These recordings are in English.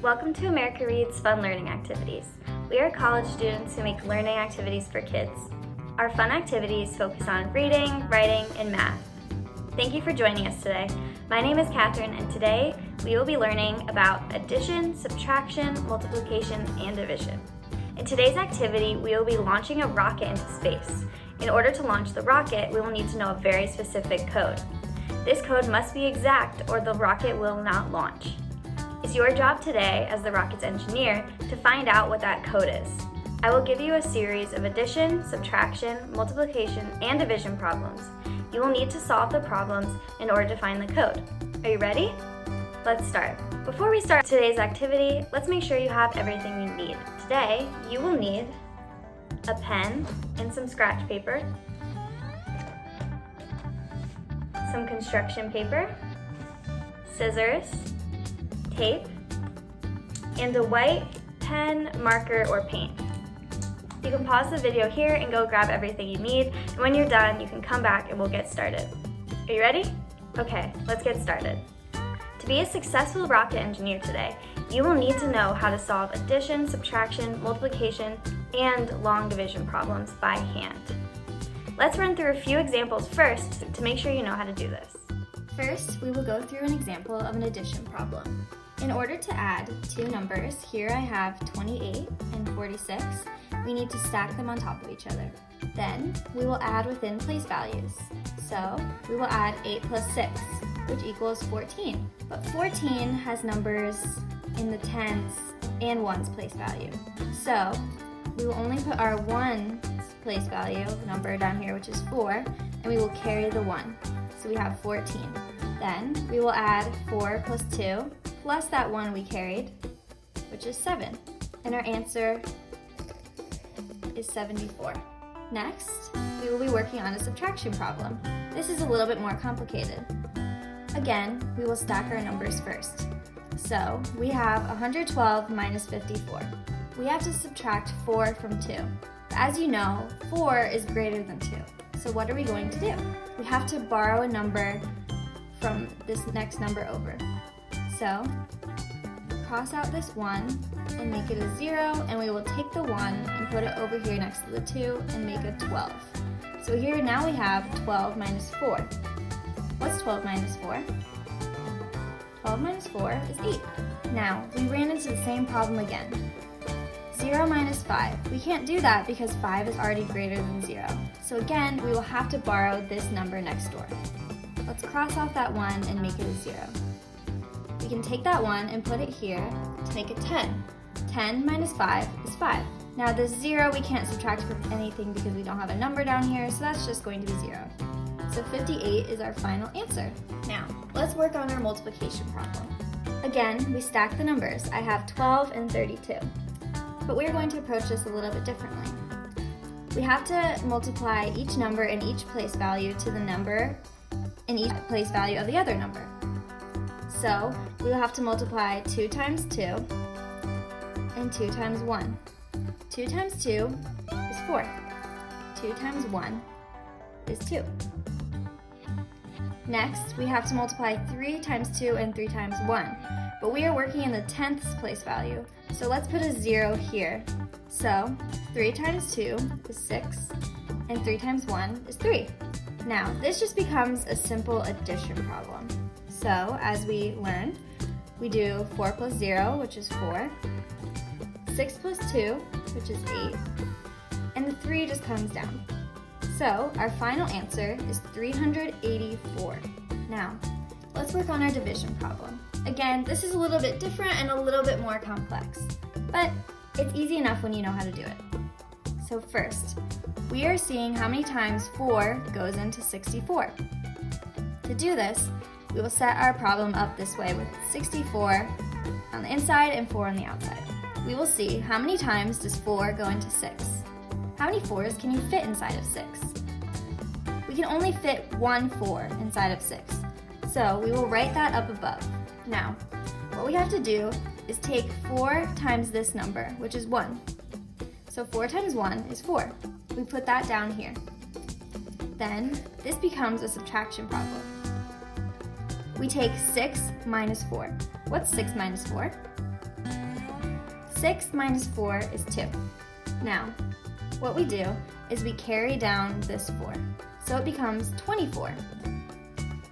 Welcome to America Reads Fun Learning Activities. We are college students who make learning activities for kids. Our fun activities focus on reading, writing, and math. Thank you for joining us today. My name is Catherine, and today we will be learning about addition, subtraction, multiplication, and division. In today's activity, we will be launching a rocket into space. In order to launch the rocket, we will need to know a very specific code. This code must be exact or the rocket will not launch. It's your job today, as the rocket's engineer, to find out what that code is. I will give you a series of addition, subtraction, multiplication, and division problems. You will need to solve the problems in order to find the code. Are you ready? Let's start. Before we start today's activity, let's make sure you have everything you need. Today, you will need a pen and some scratch paper, some construction paper, scissors, tape, and a white pen, marker, or paint. You can pause the video here and go grab everything you need, and when you're done, you can come back and we'll get started. Are you ready? Okay, let's get started. To be a successful rocket engineer today, you will need to know how to solve addition, subtraction, multiplication, and long division problems by hand. Let's run through a few examples first to make sure you know how to do this. First, we will go through an example of an addition problem. In order to add two numbers, here I have 28 and 46, we need to stack them on top of each other. Then, we will add within place values. So, we will add 8 plus 6, which equals 14. But 14 has numbers in the tens and ones place value. So, we will only put our ones place value number down here, which is 4, and we will carry the 1. So we have 14. Then, we will add 4 plus 2, plus that 1 we carried, which is 7. And our answer is 74. Next, we will be working on a subtraction problem. This is a little bit more complicated. Again, we will stack our numbers first. So, we have 112 minus 54. We have to subtract 4 from 2. But as you know, 4 is greater than 2. So what are we going to do? We have to borrow a number from this next number over. So, cross out this 1 and make it a 0, and we will take the 1 and put it over here next to the 2 and make a 12. So here now we have 12 minus 4. What's 12 minus 4? 12 minus 4 is 8. Now, we ran into the same problem again. 0 minus 5. We can't do that because 5 is already greater than 0. So again, we will have to borrow this number next door. Let's cross off that 1 and make it a 0. We can take that 1 and put it here to make it 10. 10 minus 5 is 5. Now this 0 we can't subtract from anything because we don't have a number down here, so that's just going to be 0. So 58 is our final answer. Now, let's work on our multiplication problem. Again, we stack the numbers. I have 12 and 32. But we're going to approach this a little bit differently. We have to multiply each number in each place value to the number in each place value of the other number. So, we will have to multiply 2 times 2 and 2 times 1. 2 times 2 is 4. 2 times 1 is 2. Next, we have to multiply 3 times 2 and 3 times 1. But we are working in the tenths place value, so let's put a 0 here. So, 3 times 2 is 6, and 3 times 1 is 3. Now, this just becomes a simple addition problem. So, as we learned, we do 4 plus 0, which is 4, 6 plus 2, which is 8, and the 3 just comes down. So, our final answer is 384. Now, let's work on our division problem. Again, this is a little bit different and a little bit more complex, but it's easy enough when you know how to do it. So first, we are seeing how many times 4 goes into 64. To do this, we will set our problem up this way with 64 on the inside and 4 on the outside. We will see how many times does 4 go into 6. How many 4s can you fit inside of 6? We can only fit one 4 inside of 6, so we will write that up above. Now, what we have to do is take 4 times this number, which is 1. So 4 times 1 is 4. We put that down here. Then, this becomes a subtraction problem. We take 6 minus 4. What's 6 minus 4? 6 minus 4 is 2. Now, what we do is we carry down this 4, so it becomes 24.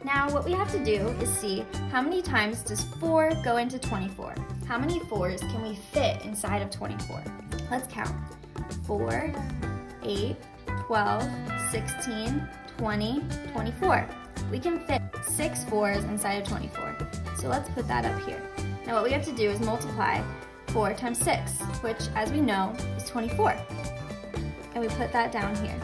Now, what we have to do is see how many times does 4 go into 24. How many 4s can we fit inside of 24? Let's count. 4, 8, 12, 16, 20, 24. We can fit 6 4s inside of 24. So let's put that up here. Now what we have to do is multiply 4 times 6, which, as we know, is 24. And we put that down here.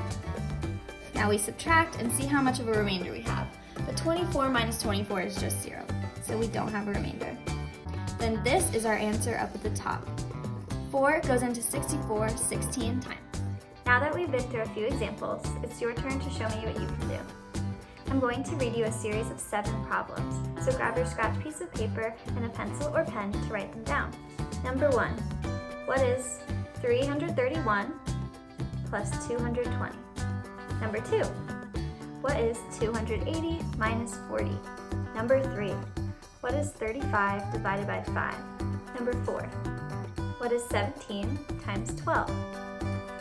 Now we subtract and see how much of a remainder we have. But 24 minus 24 is just 0, so we don't have a remainder. Then this is our answer up at the top. 4 goes into 64 16 times. Now that we've been through a few examples, it's your turn to show me what you can do. I'm going to read you a series of 7 problems, so grab your scratch piece of paper and a pencil or pen to write them down. Number 1, what is 331 plus 220? Number 2, what is 280 minus 40? Number 3, what is 35 divided by 5? Number 4, what is 17 times 12?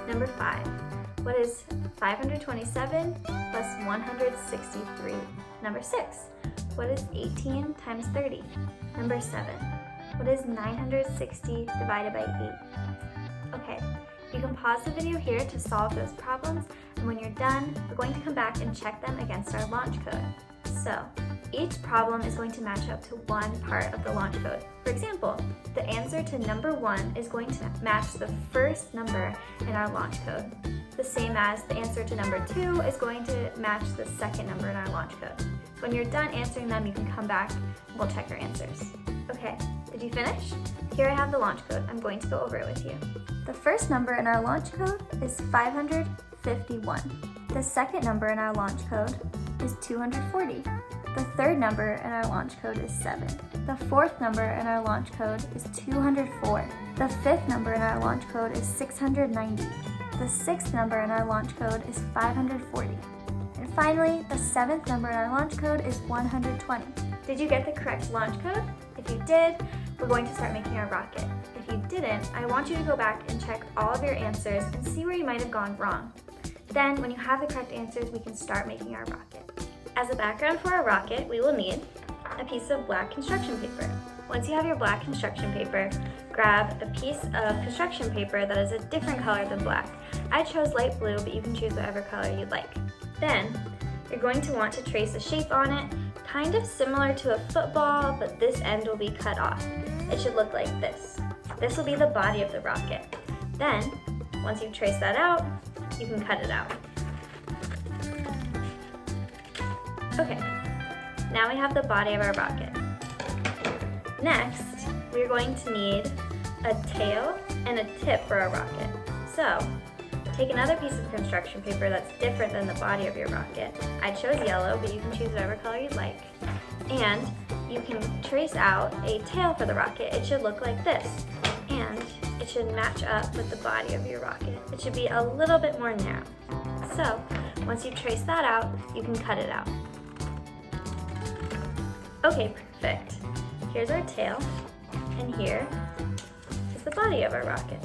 Number 5, what is 527 plus 163? Number 6, what is 18 times 30? Number 7, what is 960 divided by 8? Okay, you can pause the video here to solve those problems, and when you're done, we're going to come back and check them against our launch code. So, each problem is going to match up to one part of the launch code. For example, the answer to number 1 is going to match the first number in our launch code, the same as the answer to number 2 is going to match the second number in our launch code. When you're done answering them, you can come back and we'll check your answers. Okay, did you finish? Here I have the launch code. I'm going to go over it with you. The first number in our launch code is 551. The second number in our launch code is 240. The third number in our launch code is 7. The fourth number in our launch code is 204. The fifth number in our launch code is 690. The sixth number in our launch code is 540. And finally, the seventh number in our launch code is 120. Did you get the correct launch code? If you did, we're going to start making our rocket. If you didn't, I want you to go back and check all of your answers and see where you might have gone wrong. Then, when you have the correct answers, we can start making our rocket. As a background for our rocket, we will need a piece of black construction paper. Once you have your black construction paper, grab a piece of construction paper that is a different color than black. I chose light blue, but you can choose whatever color you'd like. Then, you're going to want to trace a shape on it, kind of similar to a football, but this end will be cut off. It should look like this. This will be the body of the rocket. Then, once you've traced that out, you can cut it out. Okay, now we have the body of our rocket. Next, we're going to need a tail and a tip for our rocket. So, take another piece of construction paper that's different than the body of your rocket. I chose yellow, but you can choose whatever color you'd like. And you can trace out a tail for the rocket. It should look like this. And it should match up with the body of your rocket. It should be a little bit more narrow. So, once you've traced that out, you can cut it out. Okay, perfect. Here's our tail, and here is the body of our rocket.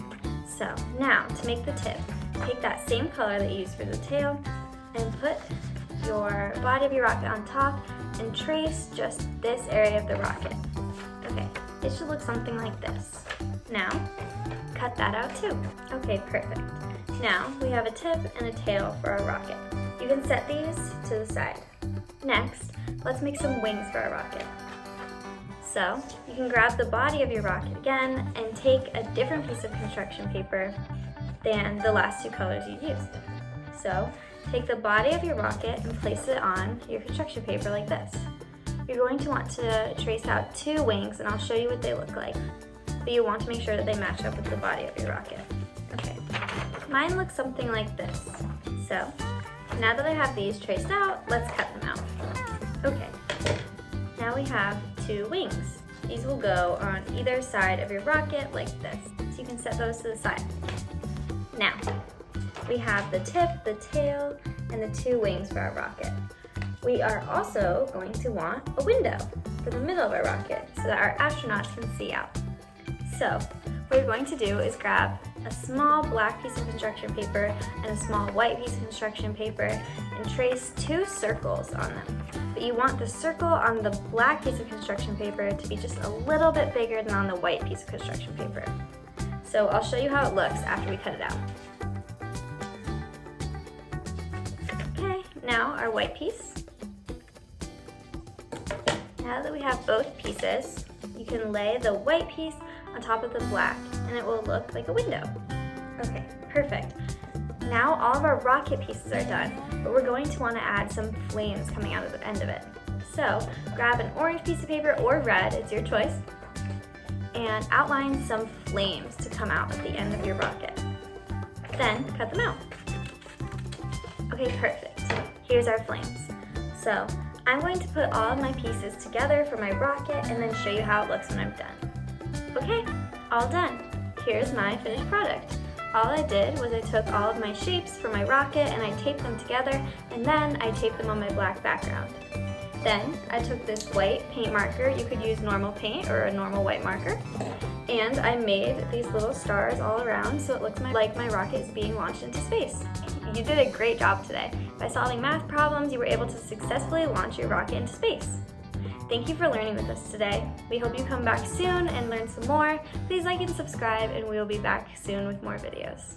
So now, to make the tip, take that same color that you used for the tail and put your body of your rocket on top and trace just this area of the rocket. Okay, it should look something like this. Now, cut that out too. Okay, perfect. Now, we have a tip and a tail for our rocket. You can set these to the side. Next, let's make some wings for our rocket. So, you can grab the body of your rocket again and take a different piece of construction paper than the last two colors you used. So, take the body of your rocket and place it on your construction paper like this. You're going to want to trace out 2 wings, and I'll show you what they look like. But you want to make sure that they match up with the body of your rocket. Okay, mine looks something like this. So, now that I have these traced out, let's cut them out. Okay, now we have 2 wings. These will go on either side of your rocket like this. So you can set those to the side. Now, we have the tip, the tail, and the 2 wings for our rocket. We are also going to want a window for the middle of our rocket so that our astronauts can see out. So, what you're going to do is grab a small black piece of construction paper and a small white piece of construction paper and trace 2 circles on them. But you want the circle on the black piece of construction paper to be just a little bit bigger than on the white piece of construction paper. So I'll show you how it looks after we cut it out. Okay, now our white piece. Now that we have both pieces, you can lay the white piece on top of the black and it will look like a window. Okay, perfect. Now all of our rocket pieces are done, but we're going to want to add some flames coming out of the end of it. So grab an orange piece of paper or red, it's your choice, and outline some flames to come out at the end of your rocket. Then cut them out. Okay, perfect. Here's our flames. So I'm going to put all of my pieces together for my rocket and then show you how it looks when I'm done. Okay, all done. Here's my finished product. All I did was I took all of my shapes for my rocket and I taped them together, and then I taped them on my black background. Then I took this white paint marker, you could use normal paint or a normal white marker, and I made these little stars all around so it looks like my rocket is being launched into space. You did a great job today. By solving math problems, you were able to successfully launch your rocket into space. Thank you for learning with us today. We hope you come back soon and learn some more. Please like and subscribe, and we will be back soon with more videos.